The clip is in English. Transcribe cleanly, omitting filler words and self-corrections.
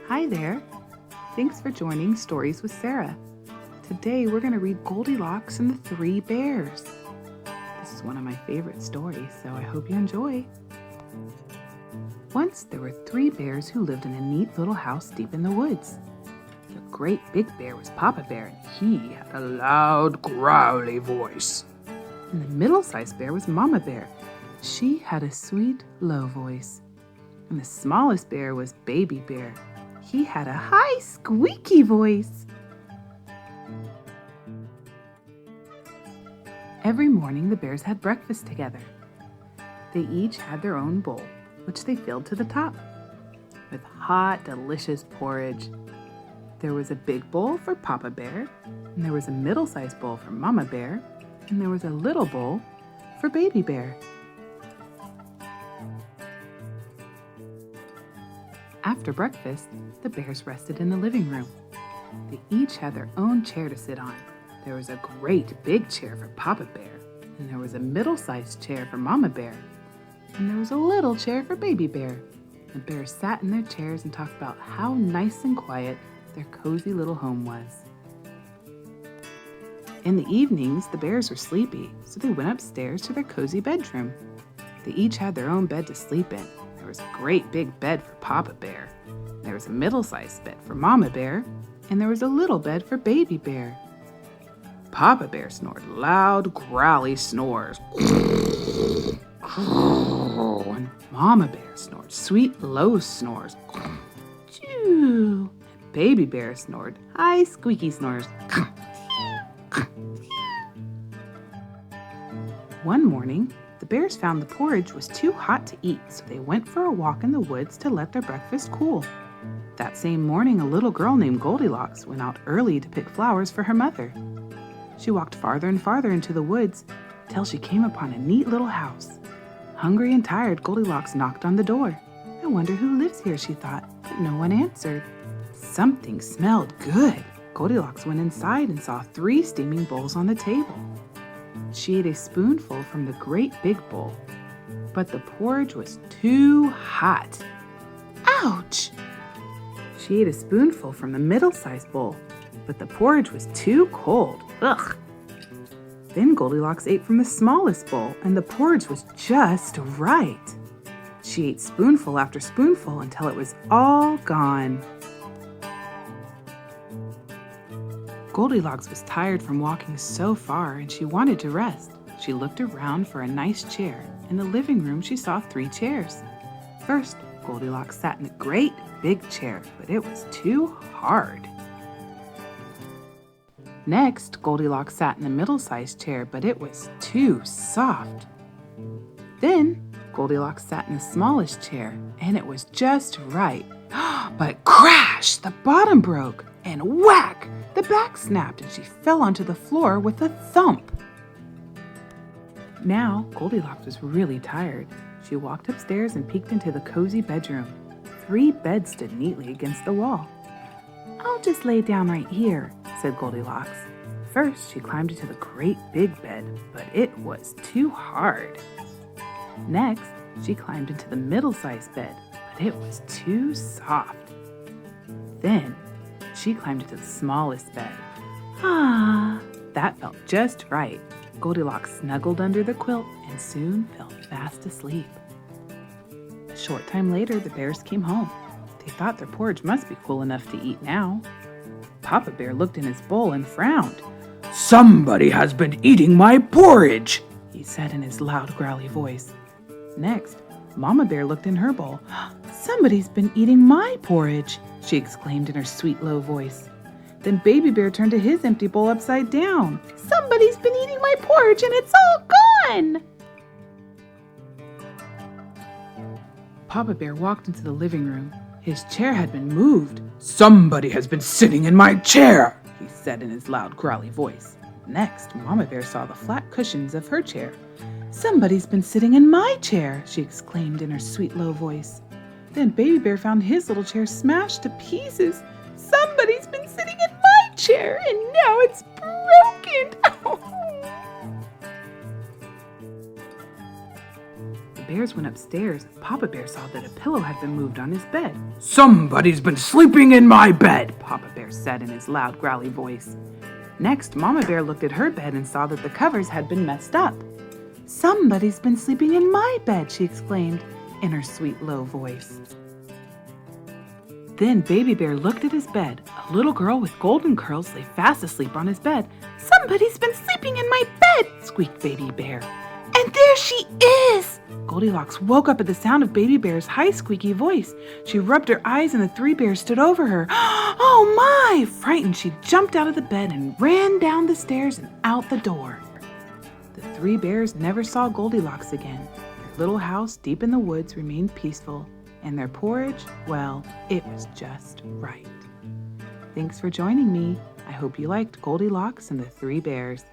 Hi there. Thanks for joining Stories with Sarah. Today we're going to read Goldilocks and the Three Bears. This is one of my favorite stories, so I hope you enjoy. Once there were three bears who lived in a neat little house deep in the woods. The great big bear was Papa Bear, and he had a loud, growly voice. And the middle-sized bear was Mama Bear. She had a sweet, low voice. And the smallest bear was Baby Bear. He had a high, squeaky voice. Every morning, the bears had breakfast together. They each had their own bowl, which they filled to the top with hot, delicious porridge. There was a big bowl for Papa Bear, and there was a middle-sized bowl for Mama Bear, and there was a little bowl for Baby Bear. After breakfast, the bears rested in the living room. They each had their own chair to sit on. There was a great big chair for Papa Bear, and there was a middle-sized chair for Mama Bear, and there was a little chair for Baby Bear. The bears sat in their chairs and talked about how nice and quiet their cozy little home was. In the evenings, the bears were sleepy, so they went upstairs to their cozy bedroom. They each had their own bed to sleep in. There was a great big bed for Papa Bear. There was a middle-sized bed for Mama Bear, and there was a little bed for Baby Bear. Papa Bear snored loud, growly snores. And Mama Bear snored sweet, low snores. Choo. Baby Bear snored high, squeaky snores. One morning, the bears found the porridge was too hot to eat, so they went for a walk in the woods to let their breakfast cool. That same morning, a little girl named Goldilocks went out early to pick flowers for her mother. She walked farther and farther into the woods till she came upon a neat little house. Hungry and tired, Goldilocks knocked on the door. I wonder who lives here, she thought, but no one answered. Something smelled good. Goldilocks went inside and saw 3 steaming bowls on the table. She ate a spoonful from the great big bowl, but the porridge was too hot. Ouch! She ate a spoonful from the middle-sized bowl, but the porridge was too cold. Ugh! Then Goldilocks ate from the smallest bowl, and the porridge was just right. She ate spoonful after spoonful until it was all gone. Goldilocks was tired from walking so far, and she wanted to rest. She looked around for a nice chair. In the living room, she saw 3 chairs. First, Goldilocks sat in a great big chair, but it was too hard. Next, Goldilocks sat in a middle-sized chair, but it was too soft. Then, Goldilocks sat in the smallest chair, and it was just right. But crash! The bottom broke, and whack! The back snapped, and she fell onto the floor with a thump. Now, Goldilocks was really tired. She walked upstairs and peeked into the cozy bedroom. 3 beds stood neatly against the wall. "I'll just lay down right here," said Goldilocks. First, she climbed into the great big bed, but it was too hard. Next, she climbed into the middle-sized bed, but it was too soft. Then, she climbed into the smallest bed. That felt just right. Goldilocks snuggled under the quilt and soon fell fast asleep. A short time later, the bears came home. They thought their porridge must be cool enough to eat now. Papa Bear looked in his bowl and frowned. "Somebody has been eating my porridge," he said in his loud, growly voice. Next, Mama Bear looked in her bowl. "Somebody's been eating my porridge," she exclaimed in her sweet, low voice. Then Baby Bear turned to his empty bowl upside down. "Somebody's been eating my porridge and it's all gone!" Papa Bear walked into the living room. His chair had been moved. "Somebody has been sitting in my chair," he said in his loud, growly voice. Next, Mama Bear saw the flat cushions of her chair. "Somebody's been sitting in my chair," she exclaimed in her sweet, low voice. Then Baby Bear found his little chair smashed to pieces. "Somebody's been sitting in my chair, and now it's broken." The bears went upstairs, Papa Bear saw that a pillow had been moved on his bed. "Somebody's been sleeping in my bed," Papa Bear said in his loud, growly voice. Next, Mama Bear looked at her bed and saw that the covers had been messed up. "Somebody's been sleeping in my bed," she exclaimed in her sweet, low voice. Then Baby Bear looked at his bed. A little girl with golden curls lay fast asleep on his bed. "Somebody's been sleeping in my bed," squeaked Baby Bear. "And there she is!" Goldilocks woke up at the sound of Baby Bear's high, squeaky voice. She rubbed her eyes and the three bears stood over her. "Oh my!" Frightened, she jumped out of the bed and ran down the stairs and out the door. The three bears never saw Goldilocks again. Their little house deep in the woods remained peaceful, and their porridge, well, it was just right. Thanks for joining me. I hope you liked Goldilocks and the Three Bears.